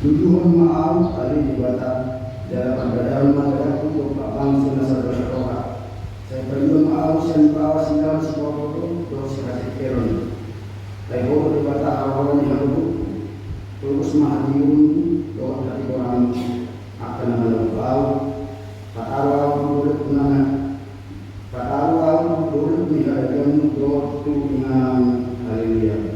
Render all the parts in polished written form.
Tujuan maaf tadi dibatal dalam perbedaan mata untuk langsung nasab berdoa. Saya berdoa maaf yang bawa sinar sebuah doa sekali keron. Lalu dibatal awalnya dulu terus mahdiun doa dari orang akan menolong. Pada awal dulu menang. Pada awal dulu dihadapkan doa tu dengan haleluya.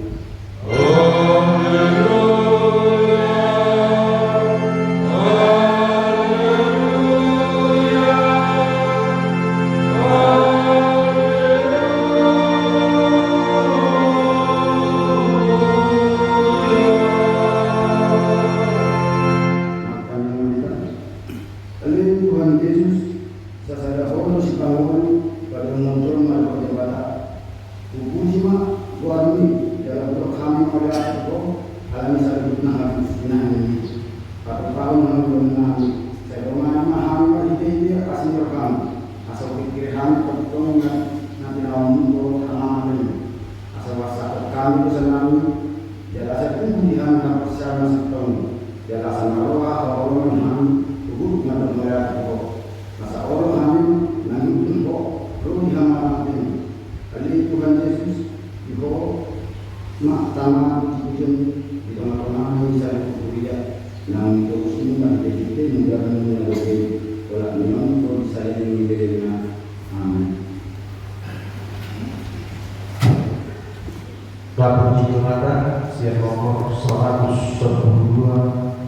Lagu Jumatan siap nomor 112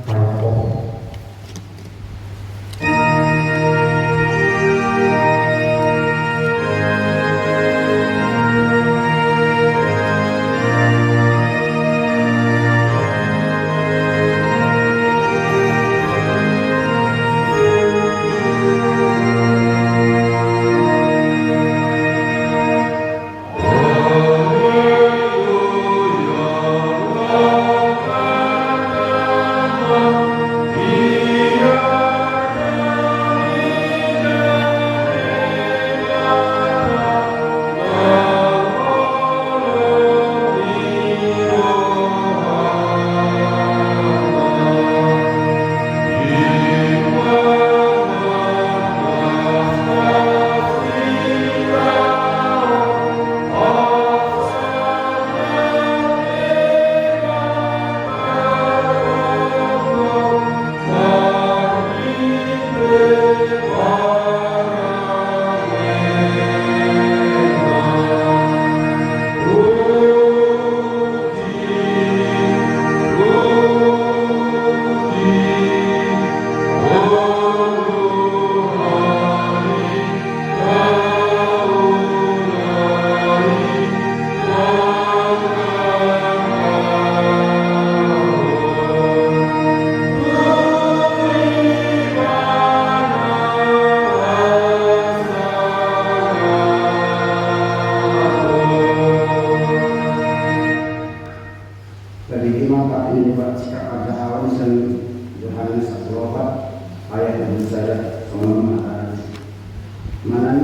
Payapong. Hallelujah.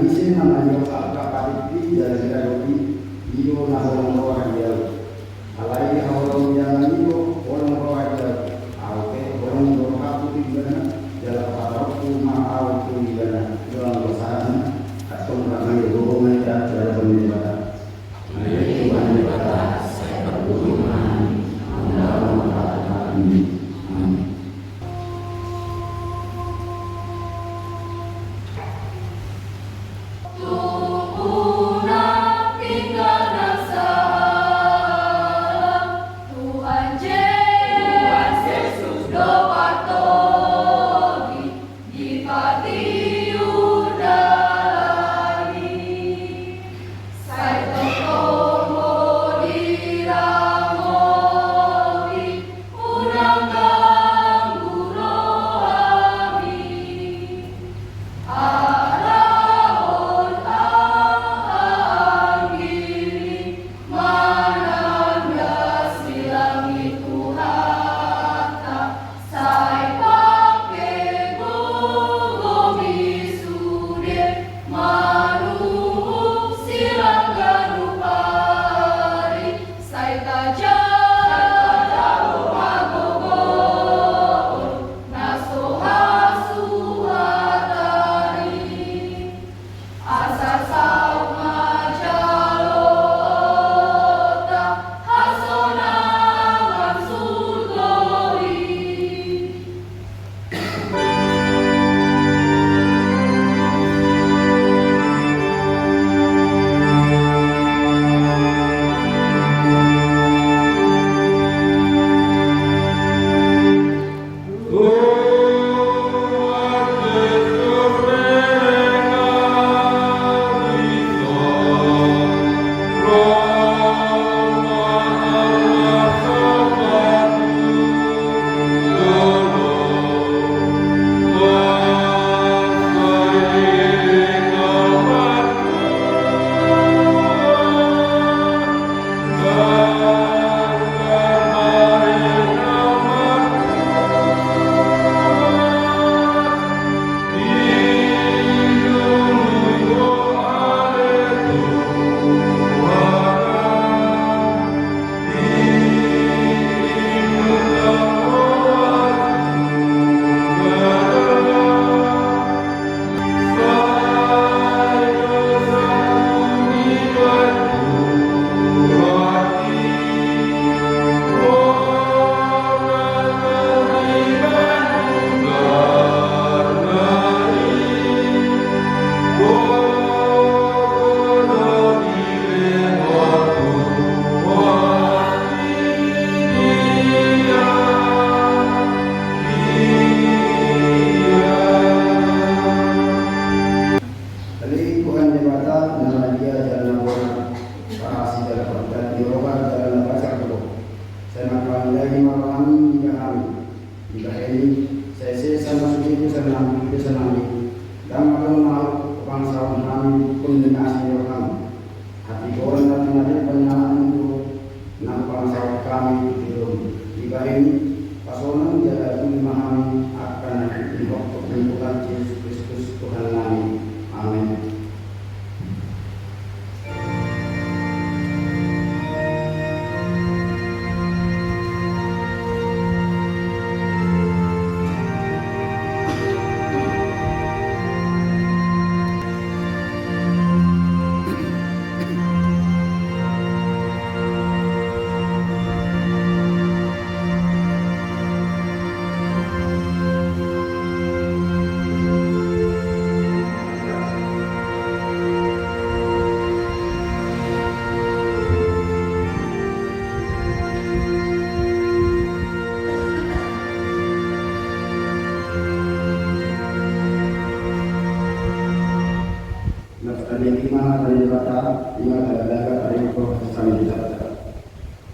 Kanise namanya Al-Kapatipi dari Kadopi, iyo na walang rohaniyaw. Alay hawalong yaman iyo, walang rohaniyaw. Aoke, walang rohaputid na, dalam parok kumaaw tuligan na. Ito ang basahan at kung may hubungan ka dalam pemilihan. May Tuhan di batas, saya berhubungan, dalam mengatakan ini. Amin.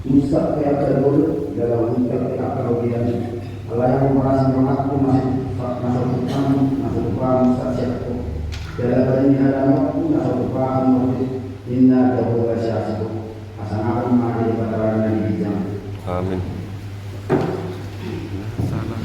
Musa kaya terburu dalam hingga kerugian Allah yang merasa mengaku masuk kamu masuk paham saksiku dalam ini ada waktu masuk paham inna dahu wasyasiku asanakum ma'adi padaran dan bijang. Amin. Sana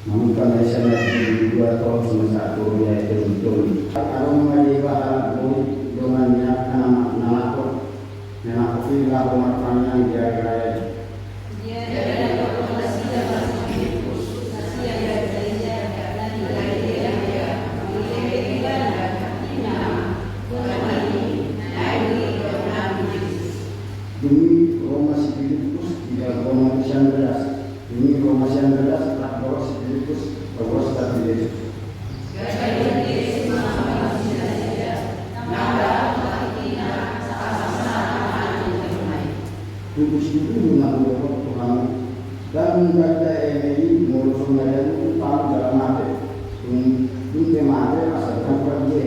Namun karena saya di 2 tahun semasa aku yaitu betul. Kalau mengenai bahan dengan nama kopi lah pematangnya dia raya. Demi Roma Spiritus tidak Roma 19, demi Roma 19 tak Roma Spiritus Roma Stati Yesus. Kudus itu mengaku Tuhan dan kata ini mulut pengajian itu tahu dalam mati, dun mati asalkan pergi.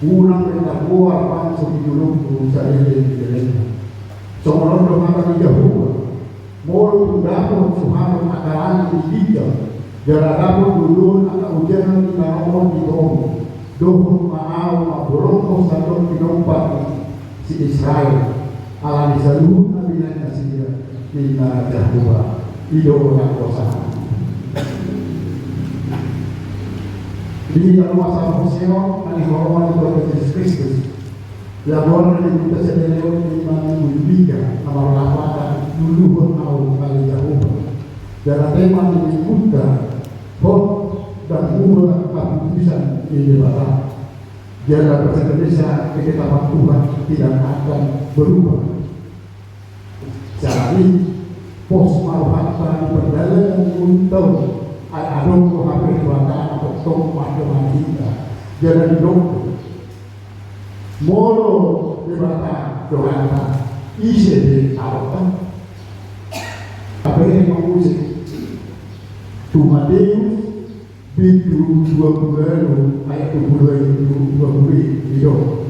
unang itabuar panso idulong sa ilin. So meron mga kanigahuwa, moro tundapon suhanong akalaan idiga, jaradapon dulun ang kaujanan tinanong itong, doon maaw maburong ko sa doon pinumpat si Israel, alami sa luhut na binagkasiya ni Jahuwa, ido ang kosahan. Hindi na lumasama ko siya, manihoroman ito ng Jesus Christus. Labuan na kita sa dalawa ni mga mulibiga na marapatan luluhon ako kali Jahuwa. Dan tema ni Buddha, hot dan murah keputusan ini barat. Jalan bahasa Indonesia ketetapan Tuhan tidak akan berubah. Jadi pos marwata perdagangan untuk adong ko hape tuan atau tong madoman kita. Jalan dong moro debata doanta ise de awatan. Apa yang mengusik Tumadeus Bitu 20 ayat 20 hidup.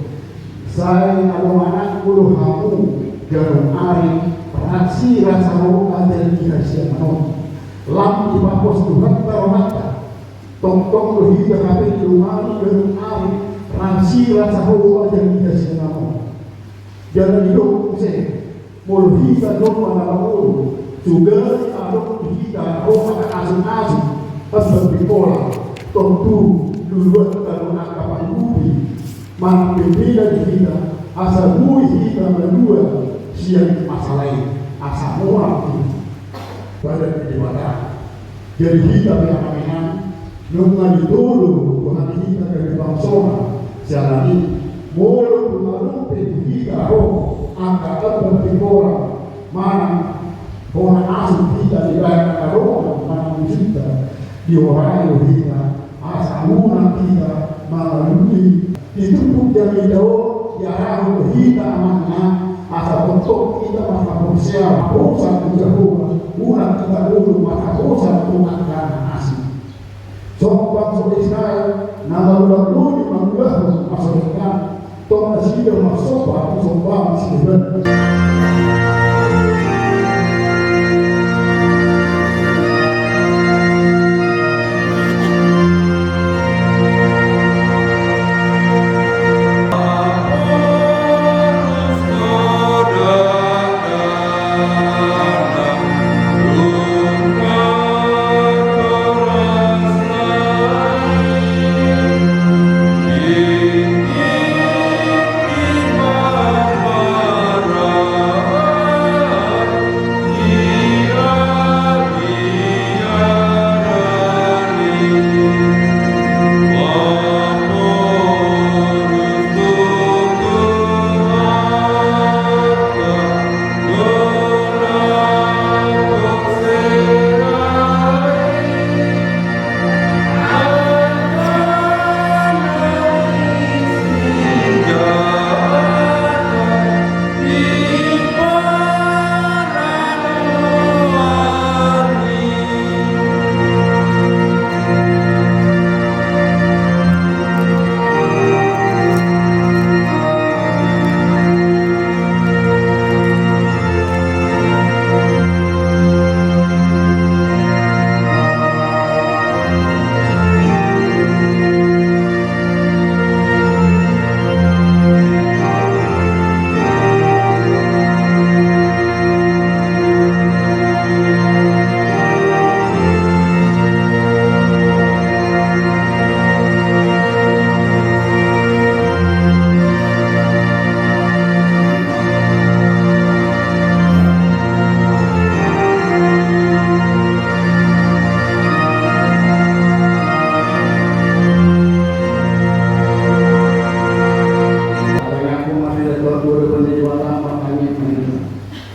Saya kalau anak puluh hamu garum ari praksi rasa mau ada di hasil manon. Lam di bapos Tuhan taronata. Tong-tong lo hidup hape di rumah garum ari praksi rasa mau ada di hasil manon. Jangan hidup saya mau hidup dong pada manon. Juga kalau kita orang asun-asun asal bipolar tentu duluan kalau angkapan bumi mana berbeda di kita asal bui kita berdua siang masalah asal orang pada kehidupan. Jadi kita memang nungan dulu Tuhan kita dari bangsa siang ini mulu mengalami kita angkatan berbipolar mana orang asing kita di dalam orang mana kita di orang kita asal orang kita melalui itu pun jadi tahu ya orang kita mana asal bentuk kita masa manusia bosan jauh orang kita dulu masa bosan tuhan karena asing. Sobat Israel nama lalu di Bangladesh masyarakat toh masih masuk waktu sobat masih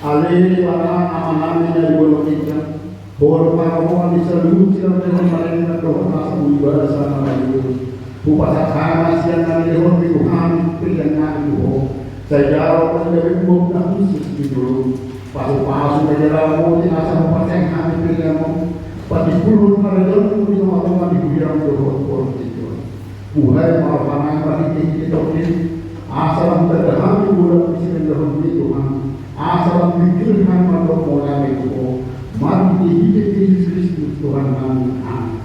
alih para aman-aman dari bola kita bola para di seluruh dengan mereka doa ibadah sama lagi upasa sama siang kami lewat Tuhan pilihan itu saya jawab dari umum dan khusus dulu pasu-pasu menjelang mau asal pasang kami pilihan pati puluh pada dalam di rumah di guyang doa itu Buhay mawafanay pakikikitokin, asalang tadahami bulan isimendahan di Tuhan, asalang pikirkan mandok mula itu, mari hidup Yesus Kristus Tuhan kami. Amin.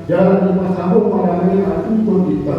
Jalan di pasabung malam ini aku pun kita.